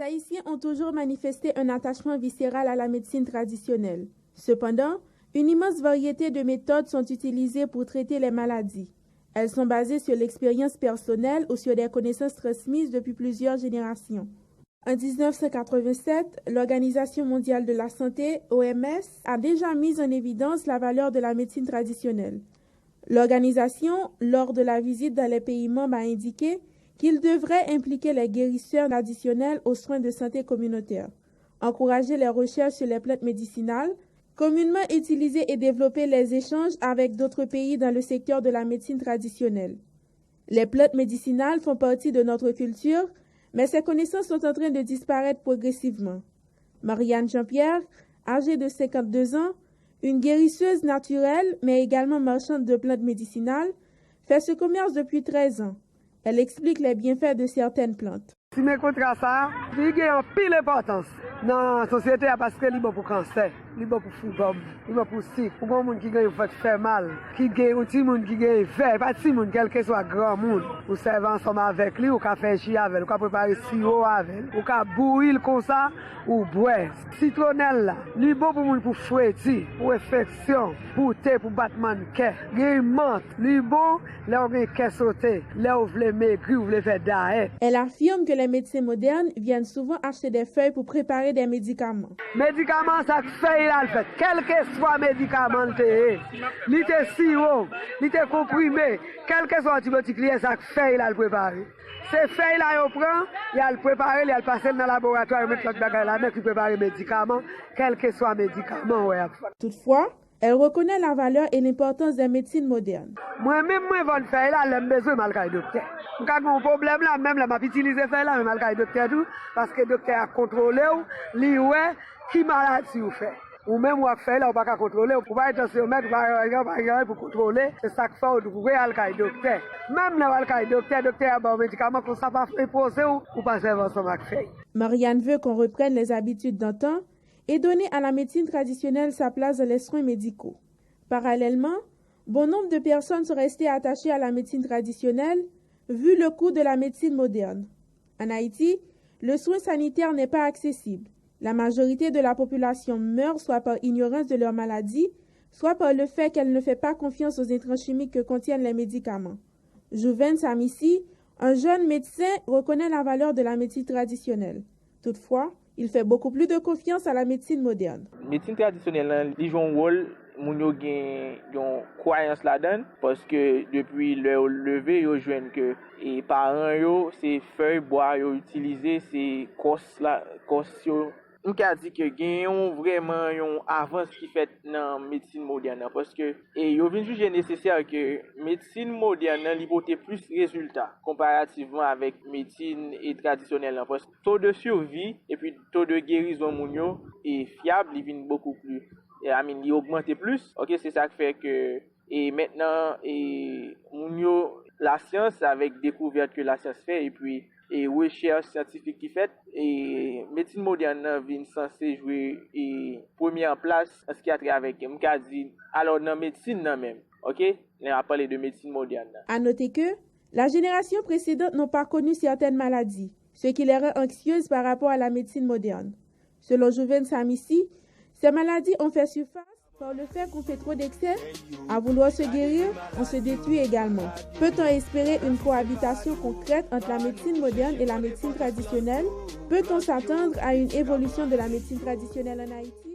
Les Haïtiens ont toujours manifesté un attachement viscéral à la médecine traditionnelle. Cependant, une immense variété de méthodes sont utilisées pour traiter les maladies. Elles sont basées sur l'expérience personnelle ou sur des connaissances transmises depuis plusieurs générations. En 1987, l'Organisation mondiale de la santé, OMS, a déjà mis en évidence la valeur de la médecine traditionnelle. L'organisation, lors de la visite dans les pays membres, a indiqué qu'il devrait impliquer les guérisseurs traditionnels aux soins de santé communautaire, encourager les recherches sur les plantes médicinales, communément utiliser et développer les échanges avec d'autres pays dans le secteur de la médecine traditionnelle. Les plantes médicinales font partie de notre culture, mais ces connaissances sont en train de disparaître progressivement. Marianne Jean-Pierre, âgée de 52 ans, une guérisseuse naturelle, mais également marchande de plantes médicinales, fait ce commerce depuis 13 ans. Elle explique les bienfaits de certaines plantes. Si je contre ça, il a pile d'importance dans la société parce que c'est bon pour le cancer, c'est bon pour le foudre, c'est bon pour le sick, pour les gens qui ont fait mal, qui ont des gens qui ont fait, pas des gens, quel que soit grand monde, vous servez ensemble avec lui, vous pouvez faire chier avec, vous pouvez préparer sirop avec, vous pouvez bouillir comme ça, ou boire. Citronnelle là, c'est bon pour les gens pour fouetter, pour infection, pour thé, pour battement de cœur. Il menthe, c'est bon, là vous avez cœur sauté, là vous voulez maigrir, vous voulez faire diète. Elle affirme que les médecins modernes viennent souvent acheter des feuilles pour préparer des médicaments. Médicaments, ça fait là, fait. Quel que soit médicament, ni te sirop, ni te comprimé, quel que soit antibiotique, ça fait là le préparer. Ces feuilles là, on prend, il a le préparer, il a le passer dans le laboratoire, il met l'autre bagage là, qui prépare les médicaments, quel que soit médicament, ouais. Toutefois, elle reconnaît la valeur et l'importance des médecines modernes. Moi-même, moi, je vais faire là, j'ai besoin de docteur. Quand j'ai un problème là, même là, je vais utiliser ça là, je vais docteur tout, parce que le docteur a contrôlé, lui, ouais, qui maladie vous fait. Ou même, on va faire là, on ne peut pas contrôler, on ne peut pas être sur le mètre, pour contrôler, c'est ça qu'il faut, vous pouvez aller au docteur. Même là, le docteur a un médicament pour ça, pas imposer ou pas servir son fait. Marianne veut qu'on reprenne les habitudes d'antan et donner à la médecine traditionnelle sa place dans les soins médicaux. Parallèlement, bon nombre de personnes sont restées attachées à la médecine traditionnelle, vu le coût de la médecine moderne. En Haïti, le soin sanitaire n'est pas accessible. La majorité de la population meurt soit par ignorance de leur maladie, soit par le fait qu'elle ne fait pas confiance aux intrants chimiques que contiennent les médicaments. Jouven Samissi, un jeune médecin, reconnaît la valeur de la médecine traditionnelle. Toutefois, il fait beaucoup plus de confiance à la médecine moderne. La médecine traditionnelle, ils jouent un rôle, ils ont une croyance là-dedans, parce que depuis leur lever, ils jouent que les parents, ces feuilles, bois, ils utilisent ces cosses là, on a dit que il y a vraiment une avance qui fait dans la médecine moderne parce que il vient juger nécessaire que la médecine moderne a plus de résultats comparativement avec la médecine traditionnelle parce que le taux de survie et puis le taux de guérison est fiable, il vient beaucoup plus il augmente plus. OK, c'est ça qui fait que et maintenant la science avec découverte que la science fait et puis et recherche scientifique qui fait et médecine moderne vient censé jouer première place en ce qui a trait avec dit alors dans médecine même. OK, on va parler de médecine moderne. À noter que la génération précédente n'ont pas connu certaines maladies, ce qui les rend anxieuses par rapport à la médecine moderne. Selon Jouven Samissi, ces maladies ont fait surface par le fait qu'on fait trop d'excès. À vouloir se guérir, on se détruit également. Peut-on espérer une cohabitation concrète entre la médecine moderne et la médecine traditionnelle? Peut-on s'attendre à une évolution de la médecine traditionnelle en Haïti?